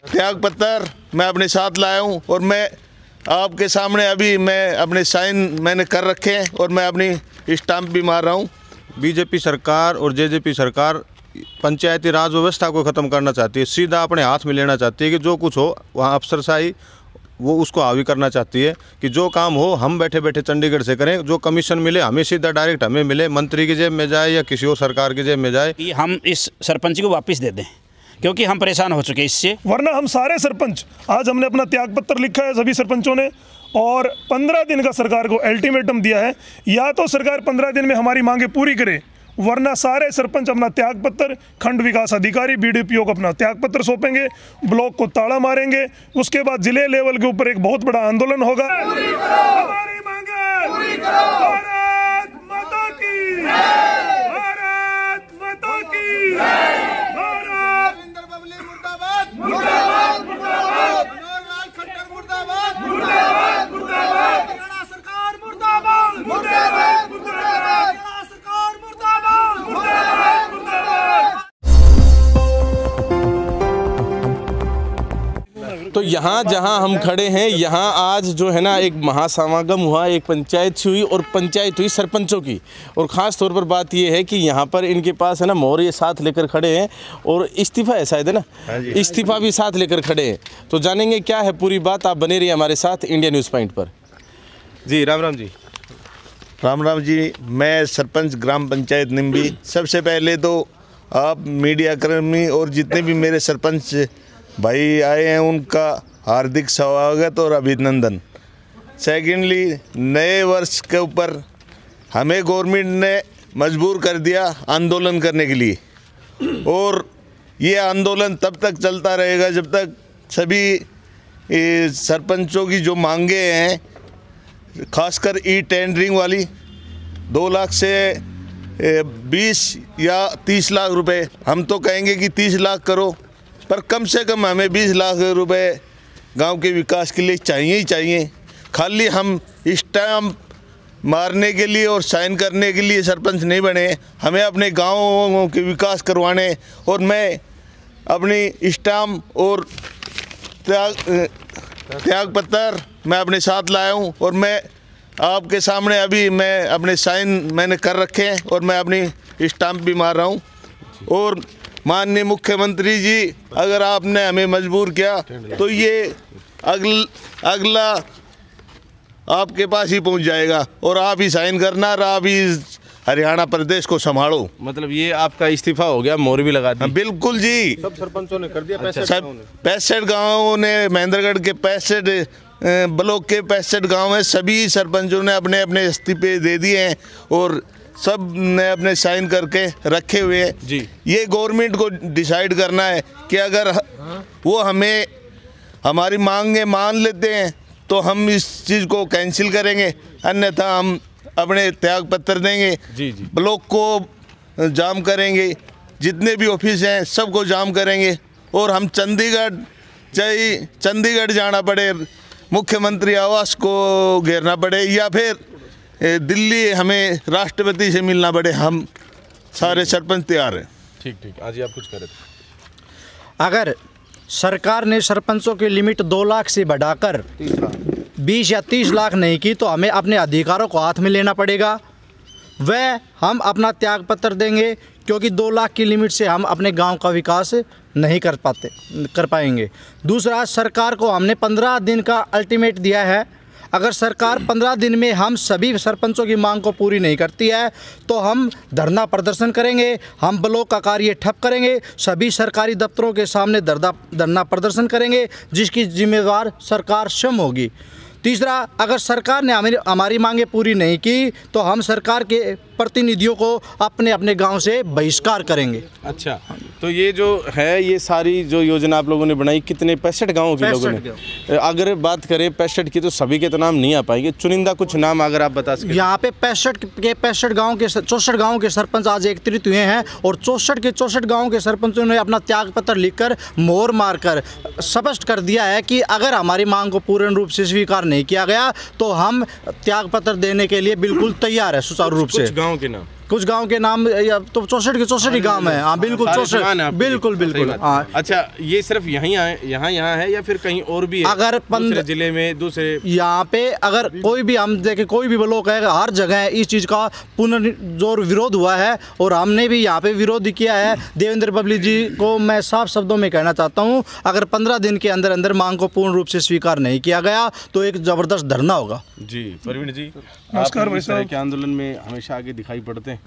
त्याग पत्र मैं अपने साथ लाया हूं और मैं आपके सामने अभी मैं अपने साइन मैंने कर रखे हैं और मैं अपनी स्टाम्प भी मार रहा हूं। बीजेपी सरकार और जेजेपी सरकार पंचायती राज व्यवस्था को ख़त्म करना चाहती है, सीधा अपने हाथ में लेना चाहती है कि जो कुछ हो वहाँ अफसरशाही वो उसको हावी करना चाहती है कि जो काम हो हम बैठे बैठे चंडीगढ़ से करें, जो कमीशन मिले हमें सीधा डायरेक्ट हमें मिले, मंत्री की जेब में जाए या किसी और सरकार की जेब में जाए। कि हम इस सरपंच को वापस दे दें क्योंकि हम परेशान हो चुके हैं इससे। वरना हम सारे सरपंच आज हमने अपना त्याग पत्र लिखा है सभी सरपंचों ने और 15 दिन का सरकार को अल्टीमेटम दिया है, या तो सरकार 15 दिन में हमारी मांगे पूरी करे वरना सारे सरपंच अपना त्याग पत्र खंड विकास अधिकारी बीडीपीओ को अपना त्याग पत्र सौंपेंगे, ब्लॉक को ताला मारेंगे, उसके बाद जिले लेवल के ऊपर एक बहुत बड़ा आंदोलन होगा। हमारी मांगे भारत माता की, भारत माता की, भारत मुर्दाबाद, मुर्दाबाद, मुर्दाबाद, मुर्दाबाद, मुर्दाबाद, मुर्दाबाद, सरकार मुर्दाबाद, मुर्दाबाद, मुर्दाबाद, सरकार मुर्दाबाद, मुर्दाबाद, मुर्दाबाद। तो यहाँ जहाँ हम खड़े हैं यहाँ आज जो है ना एक महासमागम हुआ, एक पंचायत हुई और पंचायत हुई सरपंचों की। और ख़ास तौर पर बात ये है कि यहाँ पर इनके पास है ना मोहर ये साथ लेकर खड़े हैं और इस्तीफ़ा है शायद है ना, इस्तीफ़ा भी साथ लेकर खड़े हैं। तो जानेंगे क्या है पूरी बात, आप बने रहिए हमारे साथ इंडिया न्यूज़ पॉइंट पर। जी राम राम जी। राम राम जी। मैं सरपंच ग्राम पंचायत निम्बी। सबसे पहले तो आप मीडिया कर्मी और जितने भी मेरे सरपंच भाई आए हैं उनका हार्दिक स्वागत और अभिनंदन। सेकेंडली, नए वर्ष के ऊपर हमें गवर्नमेंट ने मजबूर कर दिया आंदोलन करने के लिए और ये आंदोलन तब तक चलता रहेगा जब तक सभी सरपंचों की जो मांगे हैं, खासकर ई टेंडरिंग वाली 2 लाख से 20 या 30 लाख रुपए, हम तो कहेंगे कि 30 लाख करो, पर कम से कम हमें 20 लाख रुपए गांव के विकास के लिए चाहिए ही चाहिए। खाली हम स्टैम्प मारने के लिए और साइन करने के लिए सरपंच नहीं बने, हमें अपने गाँवों के विकास करवाने। और मैं अपनी स्टैम्प और त्याग पत्र मैं अपने साथ लाया हूं और मैं आपके सामने अभी मैं अपने साइन मैंने कर रखे हैं और मैं अपनी स्टाम्प भी मार रहा हूं। और माननीय मुख्यमंत्री जी, अगर आपने हमें मजबूर किया तो ये अगला आपके पास ही पहुंच जाएगा और आप ही साइन करना और आप ही हरियाणा प्रदेश को संभालो। मतलब ये आपका इस्तीफा हो गया, मोहर भी लगा दी? बिल्कुल जी, सब सरपंचों ने कर दिया। सब 65 गाँवों ने, महेंद्रगढ़ के 65 ब्लॉक के 65 गांव हैं, सभी सरपंचों ने अपने अपने इस्तीफे दे दिए हैं और सब ने अपने साइन करके रखे हुए हैं जी। ये गवर्नमेंट को डिसाइड करना है कि अगर वो हमें हमारी मांगे मान लेते हैं तो हम इस चीज़ को कैंसिल करेंगे, अन्यथा हम अपने त्याग पत्र देंगे। जी जी। ब्लॉक को जाम करेंगे, जितने भी ऑफिस हैं सबको जाम करेंगे और हम चंडीगढ़ चाहे चंडीगढ़ जाना पड़े, मुख्यमंत्री आवास को घेरना पड़े या फिर दिल्ली हमें राष्ट्रपति से मिलना पड़े, हम सारे सरपंच तैयार हैं। ठीक ठीक। आज आप कुछ करें। अगर सरकार ने सरपंचों की लिमिट 2 लाख से बढ़ाकर 20 या 30 लाख नहीं की तो हमें अपने अधिकारों को हाथ में लेना पड़ेगा। वह हम अपना त्याग पत्र देंगे क्योंकि 2 लाख की लिमिट से हम अपने गांव का विकास नहीं कर पाएंगे। दूसरा, सरकार को हमने 15 दिन का अल्टीमेट दिया है। अगर सरकार 15 दिन में हम सभी सरपंचों की मांग को पूरी नहीं करती है तो हम धरना प्रदर्शन करेंगे, हम ब्लॉक का कार्य ठप करेंगे, सभी सरकारी दफ्तरों के सामने धरना प्रदर्शन करेंगे जिसकी जिम्मेवार सरकार स्वयं होगी। तीसरा, अगर सरकार ने हमारी मांगे पूरी नहीं की तो हम सरकार के प्रतिनिधियों को अपने अपने गांव से बहिष्कार करेंगे। अच्छा, तो ये जो है ये सारी जो योजना आप लोगों ने बनाई, कितने 65 गाँवों के लोगों ने? अगर बात करें 65 की तो सभी के तो नाम नहीं आ पाएंगे, चुनिंदा कुछ नाम अगर आप बता सकें। यहाँ पे 65 गाँव के 64 गाँव के सरपंच आज एकत्रित हुए हैं और 64 गाँव के सरपंचों ने अपना त्याग पत्र लिखकर मोहर मारकर स्पष्ट कर दिया है कि अगर हमारी मांग को पूर्ण रूप से स्वीकार नहीं किया गया तो हम त्याग पत्र देने के लिए बिल्कुल तैयार है सुचारू रूप से। गाँव के नाम कुछ गांव के नाम तो 64 के 64 गांव है। हाँ बिल्कुल 64, बिल्कुल बिल्कुल। हाँ अच्छा, ये सिर्फ यहाँ है या फिर कहीं और भी है? अगर दूसरे जिले में, दूसरे यहाँ पे अगर कोई भी हम देखें, कोई भी ब्लॉक है, हर जगह इस चीज़ का पुनर्जोर विरोध हुआ है और हमने भी यहाँ पे विरोध किया है। देवेंद्र पब्लिक जी को मैं साफ शब्दों में कहना चाहता हूँ, अगर 15 दिन के अंदर अंदर मांग को पूर्ण रूप से स्वीकार नहीं किया गया तो एक ज़बरदस्त धरना होगा। जी प्रवीण जी, नमस्कार भाई साहब। के आंदोलन में हमेशा आगे दिखाई पड़ते हैं।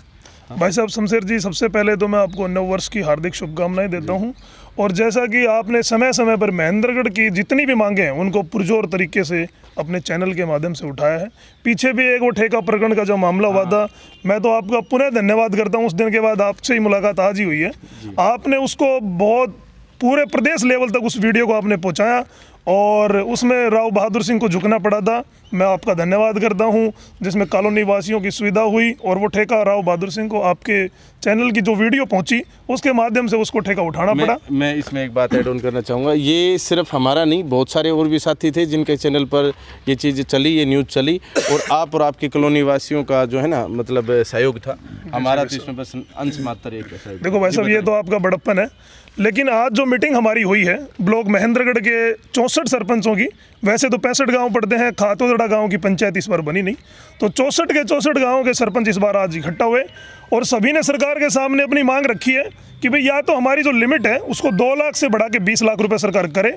भाई साहब शमशेर जी, सबसे पहले तो मैं आपको नव वर्ष की हार्दिक शुभकामनाएं देता हूं। और जैसा कि आपने समय समय पर महेंद्रगढ़ की जितनी भी मांगे हैं उनको पुरजोर तरीके से अपने चैनल के माध्यम से उठाया है। पीछे भी एक वो ठेका प्रकरण का जो मामला हुआ था, मैं तो आपका पुनः धन्यवाद करता हूं। उस दिन के बाद आपसे ही मुलाकात आज ही हुई है। आपने उसको बहुत पूरे प्रदेश लेवल तक उस वीडियो को आपने पहुँचाया और उसमें राव बहादुर सिंह को झुकना पड़ा था। मैं आपका धन्यवाद करता हूं, जिसमें कॉलोनी वासियों की सुविधा हुई और वो ठेका राव बहादुर सिंह को आपके चैनल की जो वीडियो पहुंची उसके माध्यम से उसको ठेका उठाना पड़ा। मैं इसमें एक बात ऐड ऑन करना चाहूँगा। ये सिर्फ हमारा नहीं, बहुत सारे और भी साथी थे जिनके चैनल पर ये चीज़ चली, ये न्यूज़ चली और आप और आपके कॉलोनी वासियों का जो है ना मतलब सहयोग था। हमारा तो इसमें बस अंश मात्र एक सहयोग। देखो भाई साहब, ये तो आपका बड़प्पन है, लेकिन आज जो मीटिंग हमारी हुई है ब्लॉक महेंद्रगढ़ के 64 सरपंचों की, वैसे तो 65 गांव पड़ते हैं, खातोदड़ा गांव की पंचायत इस बार बनी नहीं, तो 64 के 64 गांवों के सरपंच इस बार आज इकट्ठा हुए और सभी ने सरकार के सामने अपनी मांग रखी है कि भाई या तो हमारी जो लिमिट है उसको 2 लाख से बढ़ा के 20 लाख रुपए सरकार करे,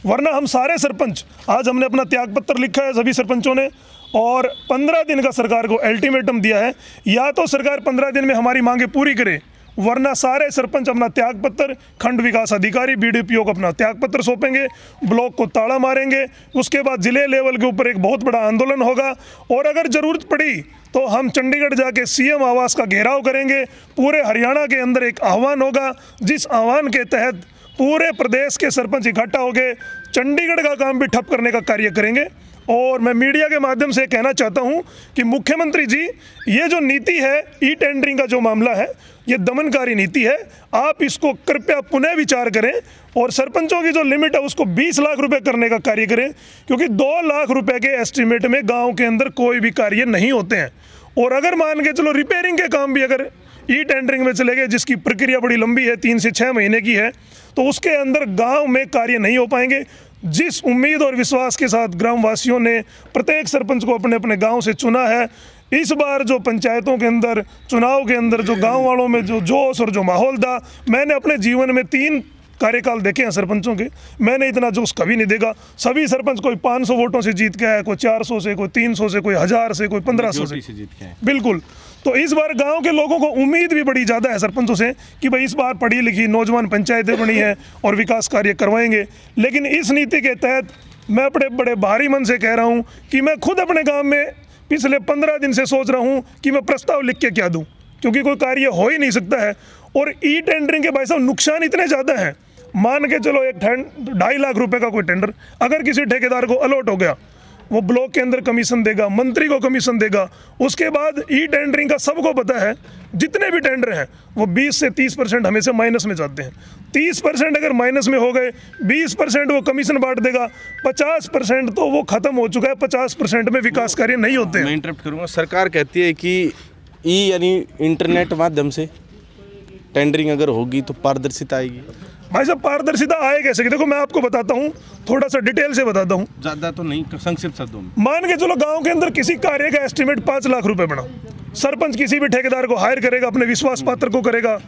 वरना हम सारे सरपंच, आज हमने अपना त्याग पत्र लिखा है सभी सरपंचों ने और 15 दिन का सरकार को अल्टीमेटम दिया है, या तो सरकार 15 दिन में हमारी मांगे पूरी करे, वरना सारे सरपंच अपना त्याग पत्र खंड विकास अधिकारी बीडीपीओ को अपना त्याग पत्र सौंपेंगे, ब्लॉक को ताला मारेंगे। उसके बाद जिले लेवल के ऊपर एक बहुत बड़ा आंदोलन होगा और अगर जरूरत पड़ी तो हम चंडीगढ़ जाके सीएम आवास का घेराव करेंगे। पूरे हरियाणा के अंदर एक आह्वान होगा, जिस आह्वान के तहत पूरे प्रदेश के सरपंच इकट्ठा होकर चंडीगढ़ का काम भी ठप करने का कार्य करेंगे। और मैं मीडिया के माध्यम से कहना चाहता हूं कि मुख्यमंत्री जी, ये जो नीति है ई टेंडरिंग का जो मामला है, ये दमनकारी नीति है। आप इसको कृपया पुनः विचार करें और सरपंचों की जो लिमिट है उसको 20 लाख रुपए करने का कार्य करें, क्योंकि 2 लाख रुपए के एस्टिमेट में गांव के अंदर कोई भी कार्य नहीं होते हैं। और अगर मान के चलो रिपेयरिंग के काम भी अगर ई टेंडरिंग में चले गए, जिसकी प्रक्रिया बड़ी लंबी है, 3 से 6 महीने की है, तो उसके अंदर गाँव में कार्य नहीं हो पाएंगे। जिस उम्मीद और विश्वास के साथ ग्रामवासियों ने प्रत्येक सरपंच को अपने अपने गांव से चुना है, इस बार जो पंचायतों के अंदर चुनाव के अंदर जो गांव वालों में जो जोश और जो माहौल था, मैंने अपने जीवन में 3 कार्यकाल देखे हैं सरपंचों के, मैंने इतना जोश कभी नहीं देखा। सभी सरपंच कोई 500 वोटों से जीत के आया, कोई 400 से, कोई 300 से, कोई 1000 से, कोई 1500 से जीत के आए। बिल्कुल। तो इस बार गांव के लोगों को उम्मीद भी बड़ी ज़्यादा है सरपंचों से कि भाई इस बार पढ़ी लिखी नौजवान पंचायतें बनी हैं और विकास कार्य करवाएंगे। लेकिन इस नीति के तहत मैं अपने बड़े भारी मन से कह रहा हूं कि मैं खुद अपने गांव में पिछले 15 दिन से सोच रहा हूं कि मैं प्रस्ताव लिख के क्या दूं, क्योंकि कोई कार्य हो ही नहीं सकता है। और ई टेंडरिंग के भाई साहब नुकसान इतने ज़्यादा हैं, मान के चलो एक 2.5 लाख रुपए का कोई टेंडर अगर किसी ठेकेदार को अलॉट हो गया, वो ब्लॉक के अंदर कमीशन देगा, मंत्री को कमीशन देगा। उसके बाद ई टेंडरिंग का सबको पता है, जितने भी टेंडर हैं वो 20 से 30% हमेशा माइनस में जाते हैं। 30% अगर माइनस में हो गए, 20% वो कमीशन बांट देगा, 50% तो वो खत्म हो चुका है, 50% में विकास कार्य नहीं होते हैं। मैं इंटरप्ट करूँगा। सरकार कहती है कि ई यानी इंटरनेट माध्यम से टेंडरिंग अगर होगी तो पारदर्शिता आएगी। भाई साहब पारदर्शिता आए कैसे? देखो मैं आपको बताता हूँ, थोड़ा सा डिटेल से बताता हूँ, ज़्यादा तो नहीं, संक्षिप्त शब्दों में। मान के चलो गांव के अंदर किसी कार्य का एस्टिमेट 5 लाख रुपए बना, सरपंच किसी भी ठेकेदार को हायर करेगा, अपने विश्वास पात्र को करेगा,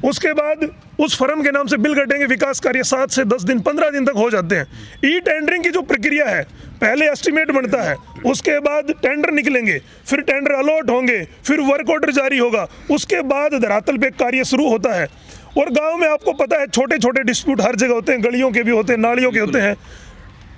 उसके बाद उस फर्म के नाम से बिल कटेंगे, विकास कार्य 7 से 10 दिन 15 दिन तक हो जाते हैं। ई टेंडरिंग की जो प्रक्रिया है, पहले एस्टिमेट बनता है, उसके बाद टेंडर निकलेंगे, फिर टेंडर अलॉट होंगे, फिर वर्क ऑर्डर जारी होगा, उसके बाद धरातल पे कार्य शुरू होता है। और गांव में आपको पता है छोटे छोटे डिस्प्यूट हर जगह होते हैं, गलियों के भी होते हैं, नालियों के होते हैं।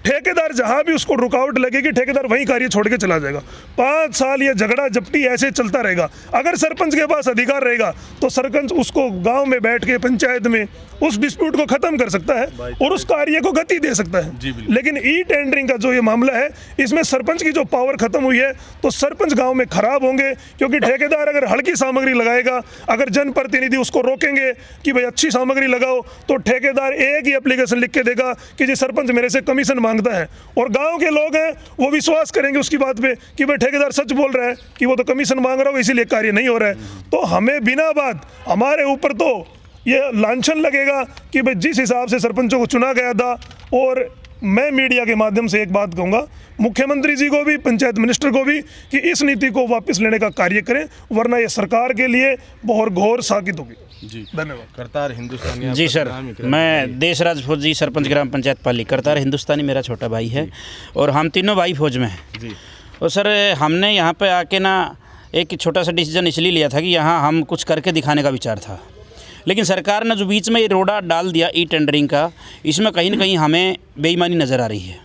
ठेकेदार जहां भी उसको रुकावट लगेगी, ठेकेदार वहीं कार्य छोड़ के चला जाएगा। 5 साल ये झगड़ा झपटी ऐसे चलता रहेगा। अगर सरपंच के पास अधिकार रहेगा तो सरपंच उसको गांव में बैठ के पंचायत में उस डिस्प्यूट को खत्म कर सकता है और उस कार्य को गति दे सकता है। लेकिन ई टेंडरिंग का जो ये मामला है, इसमें सरपंच की जो पावर खत्म हुई है, तो सरपंच गाँव में खराब होंगे, क्योंकि ठेकेदार अगर हल्की सामग्री लगाएगा, अगर जनप्रतिनिधि उसको रोकेंगे कि भाई अच्छी सामग्री लगाओ, तो ठेकेदार एक ही एप्लीकेशन लिख के देगा कि जी सरपंच मेरे से कमीशन मांगता है और गांव के लोग हैं वो विश्वास करेंगे उसकी बात पे कि भाई ठेकेदार सच बोल रहा है कि वो तो कमीशन मांग रहा हो इसीलिए कार्य नहीं हो रहा है। तो हमें बिना बात हमारे ऊपर तो ये लांछन लगेगा कि भाई जिस हिसाब से सरपंचों को चुना गया था। और मैं मीडिया के माध्यम से एक बात कहूँगा मुख्यमंत्री जी को भी, पंचायत मिनिस्टर को भी, कि इस नीति को वापस लेने का कार्य करें, वरना ये सरकार के लिए बहुत घोर साबित होगी। जी धन्यवाद। करतार हिंदुस्तानी जी सर, मैं देशराज फौजी सरपंच ग्राम पंचायत पाली। करतार हिंदुस्तानी मेरा छोटा भाई है और हम तीनों भाई फौज में हैं जी। और सर हमने यहाँ पे आके ना एक छोटा सा डिसीजन इसलिए लिया था कि यहाँ हम कुछ करके दिखाने का विचार था, लेकिन सरकार ने जो बीच में ये रोड़ा डाल दिया ई टेंडरिंग का, इसमें कहीं ना कहीं हमें बेईमानी नज़र आ रही है,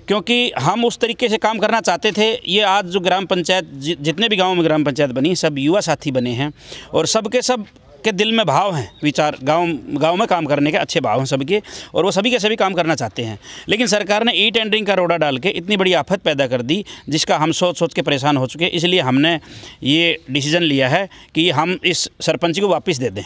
क्योंकि हम उस तरीके से काम करना चाहते थे। ये आज जो ग्राम पंचायत जितने भी गाँव में ग्राम पंचायत बनी सब युवा साथी बने हैं और सबके सब के दिल में भाव हैं, विचार गांव में काम करने के अच्छे भाव हैं सबके, और वो सभी के सभी काम करना चाहते हैं। लेकिन सरकार ने ई टेंडरिंग का रोड़ा डाल के इतनी बड़ी आफत पैदा कर दी जिसका हम सोच के परेशान हो चुके। इसलिए हमने ये डिसीजन लिया है कि हम इस सरपंच को वापस दे दें,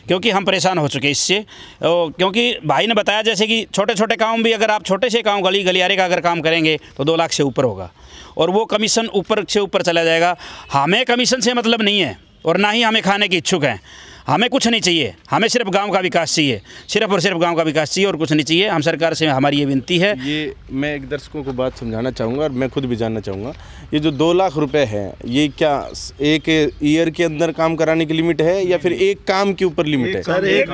क्योंकि हम परेशान हो चुके इससे। क्योंकि भाई ने बताया जैसे कि छोटे छोटे काम भी, अगर आप छोटे से काम गली गलियारे का अगर काम करेंगे तो 2 लाख से ऊपर होगा और वो कमीशन ऊपर से ऊपर चला जाएगा। हमें कमीशन से मतलब नहीं है और ना ही हमें खाने की इच्छुक हैं। हमें कुछ नहीं चाहिए, हमें सिर्फ गांव का विकास चाहिए, सिर्फ और सिर्फ गांव का विकास चाहिए और कुछ नहीं चाहिए। हम सरकार से हमारी ये विनती है। ये मैं एक दर्शकों को बात समझाना चाहूँगा और मैं खुद भी जानना चाहूँगा, ये जो 2 लाख रुपए है ये क्या एक ईयर के अंदर काम कराने की लिमिट है या फिर एक काम के ऊपर लिमिट है? सर एक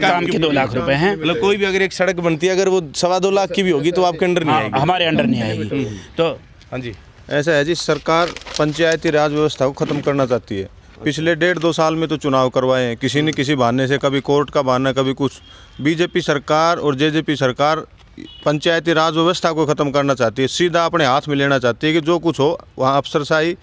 काम के 2 लाख रुपए हैं। मतलब कोई भी अगर एक सड़क बनती है अगर वो 2.25 लाख की भी होगी तो आपके अंडर नहीं आएगी? हमारे अंडर नहीं आएगी। तो हाँ जी, ऐसा है जी, सरकार पंचायती राज व्यवस्था को ख़त्म करना चाहती है। पिछले 1.5-2 साल में तो चुनाव करवाए हैं किसी न किसी बहाने से, कभी कोर्ट का बहाना, कभी कुछ। बीजेपी सरकार और जेजेपी सरकार पंचायती राज व्यवस्था को ख़त्म करना चाहती है, सीधा अपने हाथ में लेना चाहती है कि जो कुछ हो वहाँ अफसरशाही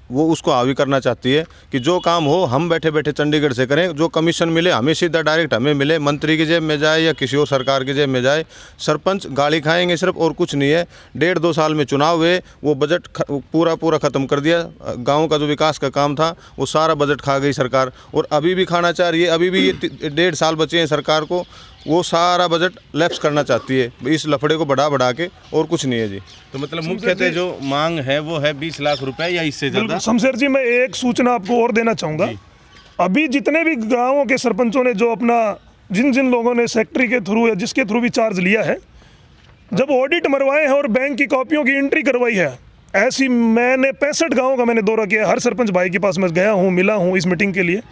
वो उसको हावी करना चाहती है कि जो काम हो हम बैठे बैठे चंडीगढ़ से करें, जो कमीशन मिले हमें सीधा डायरेक्ट हमें मिले, मंत्री की जेब में जाए या किसी और सरकार की जेब में जाए। सरपंच गाली खाएंगे सिर्फ और कुछ नहीं है। 1.5-2 साल में चुनाव हुए, वो बजट पूरा ख़त्म कर दिया। गांव का जो विकास का काम था वो सारा बजट खा गई सरकार और अभी भी खाना चाह रही है। अभी भी ये 1.5 साल बचे हैं सरकार को, वो सारा बजट लैप्स करना चाहती है इस लफड़े को बढ़ा के, और कुछ नहीं है जी। तो मतलब मुख्यतः जो मांग है वो है 20 लाख रुपए या इससे ज़्यादा। शमशेर जी, मैं एक सूचना आपको और देना चाहूँगा। अभी जितने भी गाँवों के सरपंचों ने जो अपना जिन लोगों ने सेक्रेटरी के थ्रू या जिसके थ्रू भी चार्ज लिया है, जब ऑडिट मरवाए हैं और बैंक की कॉपियों की एंट्री करवाई है, ऐसी मैंने 65 गाँवों का मैंने दौरा किया। हर सरपंच भाई के पास मैं गया हूँ, मिला हूँ इस मीटिंग के लिए।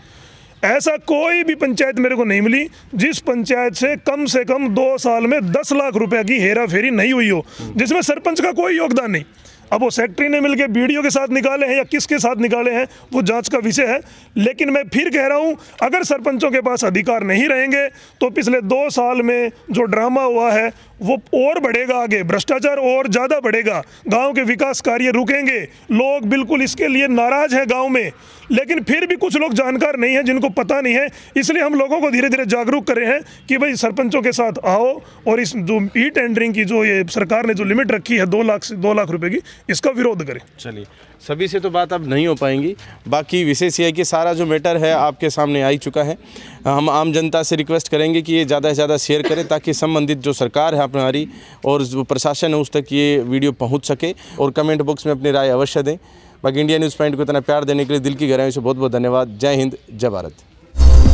ऐसा कोई भी पंचायत मेरे को नहीं मिली जिस पंचायत से कम 2 साल में 10 लाख रुपए की हेरा फेरी नहीं हुई हो, जिसमें सरपंच का कोई योगदान नहीं। अब वो सेक्रेटरी ने मिलकर बीडीओ के साथ निकाले हैं या किसके साथ निकाले हैं वो जांच का विषय है। लेकिन मैं फिर कह रहा हूं, अगर सरपंचों के पास अधिकार नहीं रहेंगे तो पिछले 2 साल में जो ड्रामा हुआ है वो और बढ़ेगा, आगे भ्रष्टाचार और ज़्यादा बढ़ेगा, गांव के विकास कार्य रुकेंगे। लोग बिल्कुल इसके लिए नाराज हैं गांव में, लेकिन फिर भी कुछ लोग जानकार नहीं हैं, जिनको पता नहीं है। इसलिए हम लोगों को धीरे धीरे जागरूक कर रहे हैं कि भाई सरपंचों के साथ आओ और इस जो ई टेंडरिंग की जो ये सरकार ने जो लिमिट रखी है 2 लाख रुपए की, इसका विरोध करें। चलिए, सभी से तो बात अब नहीं हो पाएंगी। बाकी विशेष ये है कि सारा जो मैटर है आपके सामने आ ही चुका है। हम आम जनता से रिक्वेस्ट करेंगे कि ये ज़्यादा से ज़्यादा शेयर करें ताकि संबंधित जो सरकार है हमारी और जो प्रशासन है उस तक ये वीडियो पहुंच सके, और कमेंट बॉक्स में अपनी राय अवश्य दें। बाकी इंडिया न्यूज़ पॉइंट को इतना प्यार देने के लिए दिल की गहराइयों से बहुत बहुत धन्यवाद। जय हिंद, जय भारत।